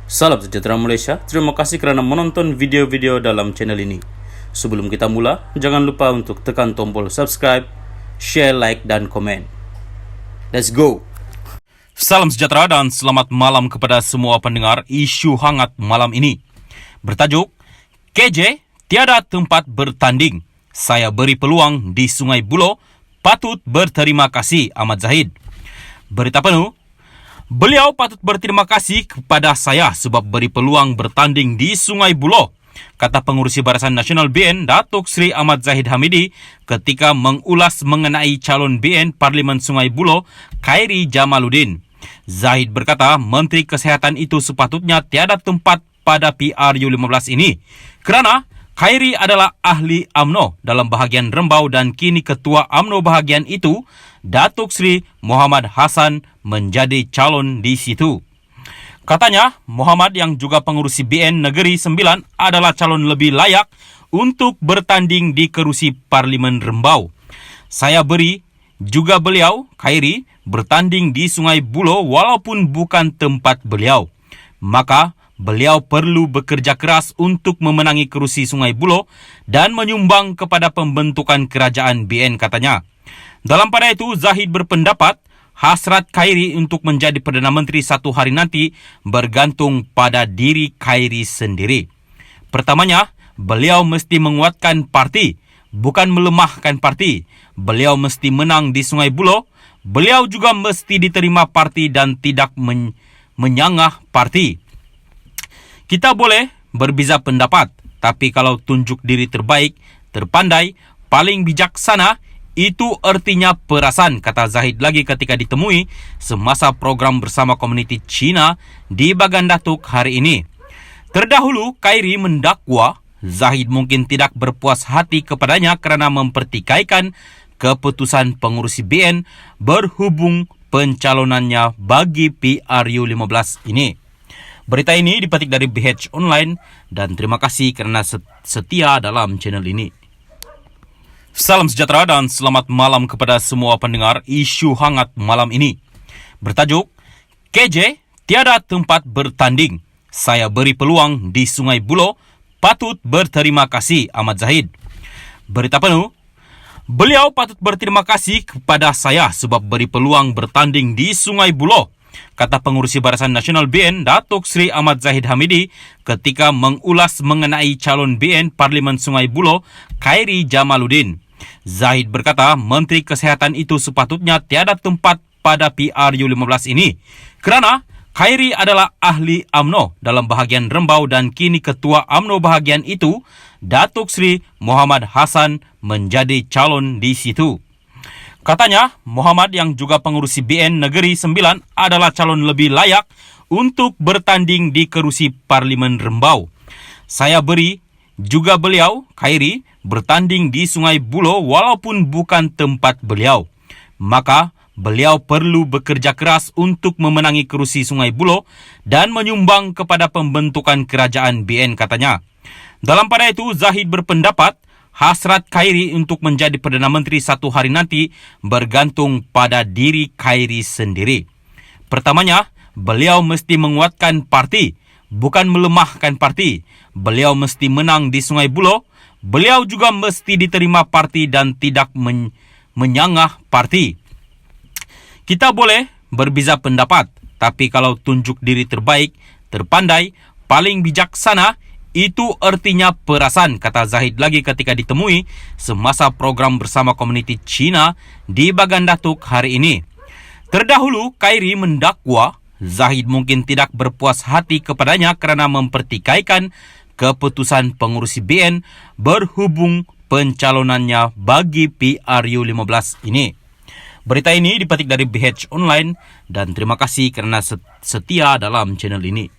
Salam sejahtera Malaysia, terima kasih kerana menonton video-video dalam channel ini. Sebelum kita mula, jangan lupa untuk tekan tombol subscribe, share, like, dan komen. Let's go! Salam sejahtera dan selamat malam kepada semua pendengar isu hangat malam ini. Bertajuk, KJ tiada tempat bertanding. Saya beri peluang di Sungai Buloh, patut berterima kasih Ahmad Zahid. Berita penuh, beliau patut berterima kasih kepada saya sebab beri peluang bertanding di Sungai Buloh, kata Pengurusi Barisan Nasional BN Datuk Seri Ahmad Zahid Hamidi ketika mengulas mengenai calon BN Parlimen Sungai Buloh, Khairi Jamaluddin. Zahid berkata Menteri Kesihatan itu sepatutnya tiada tempat pada PRU15 ini kerana Khairi adalah ahli UMNO dalam bahagian Rembau dan kini Ketua UMNO bahagian itu, Datuk Seri Muhammad Hassan, menjadi calon di situ. Katanya, Muhammad yang juga pengurusi BN Negeri 9 adalah calon lebih layak untuk bertanding di kerusi Parlimen Rembau. Saya beri juga beliau, Khairi, bertanding di Sungai Buloh walaupun bukan tempat beliau. Maka, beliau perlu bekerja keras untuk memenangi kerusi Sungai Buloh dan menyumbang kepada pembentukan kerajaan BN, katanya. Dalam pada itu, Zahid berpendapat hasrat Khairi untuk menjadi Perdana Menteri satu hari nanti bergantung pada diri Khairi sendiri. Pertamanya, beliau mesti menguatkan parti, bukan melemahkan parti. Beliau mesti menang di Sungai Buloh. Beliau juga mesti diterima parti dan tidak menyangah parti. Kita boleh berbeza pendapat, tapi kalau tunjuk diri terbaik, terpandai, paling bijaksana, itu artinya perasan, kata Zahid lagi ketika ditemui semasa program bersama komuniti Cina di Bagan Datuk hari ini. Terdahulu, Khairi mendakwa Zahid mungkin tidak berpuas hati kepadanya kerana mempertikaikan keputusan pengurusi BN berhubung pencalonannya bagi PRU15 ini. Berita ini dipetik dari BH Online dan terima kasih kerana setia dalam channel ini. Salam sejahtera dan selamat malam kepada semua pendengar isu hangat malam ini. Bertajuk, KJ tiada tempat bertanding. Saya beri peluang di Sungai Buloh, patut berterima kasih Ahmad Zahid. Berita penuh, beliau patut berterima kasih kepada saya sebab beri peluang bertanding di Sungai Buloh, kata Pengurusi Barisan Nasional BN Datuk Seri Ahmad Zahid Hamidi ketika mengulas mengenai calon BN Parlimen Sungai Buloh, Khairi Jamaluddin. Zahid berkata Menteri Kesihatan itu sepatutnya tiada tempat pada PRU15 ini kerana Khairi adalah ahli UMNO dalam bahagian Rembau dan kini Ketua UMNO bahagian itu, Datuk Seri Muhammad Hassan, menjadi calon di situ. Katanya, Muhammad yang juga pengurusi BN Negeri 9 adalah calon lebih layak untuk bertanding di kerusi Parlimen Rembau. Saya beri juga beliau, Khairi, bertanding di Sungai Buloh walaupun bukan tempat beliau. Maka, beliau perlu bekerja keras untuk memenangi kerusi Sungai Buloh dan menyumbang kepada pembentukan kerajaan BN, katanya. Dalam pada itu, Zahid berpendapat hasrat Khairi untuk menjadi Perdana Menteri satu hari nanti bergantung pada diri Khairi sendiri. Pertamanya, beliau mesti menguatkan parti, bukan melemahkan parti. Beliau mesti menang di Sungai Buloh. Beliau juga mesti diterima parti dan tidak menyangah parti. Kita boleh berbeza pendapat, tapi kalau tunjuk diri terbaik, terpandai, paling bijaksana, itu artinya perasan, kata Zahid lagi ketika ditemui semasa program bersama komuniti Cina di Bagan Datuk hari ini. Terdahulu, Khairi mendakwa Zahid mungkin tidak berpuas hati kepadanya kerana mempertikaikan keputusan pengurusi BN berhubung pencalonannya bagi PRU15 ini. Berita ini dipetik dari BH Online dan terima kasih kerana setia dalam channel ini.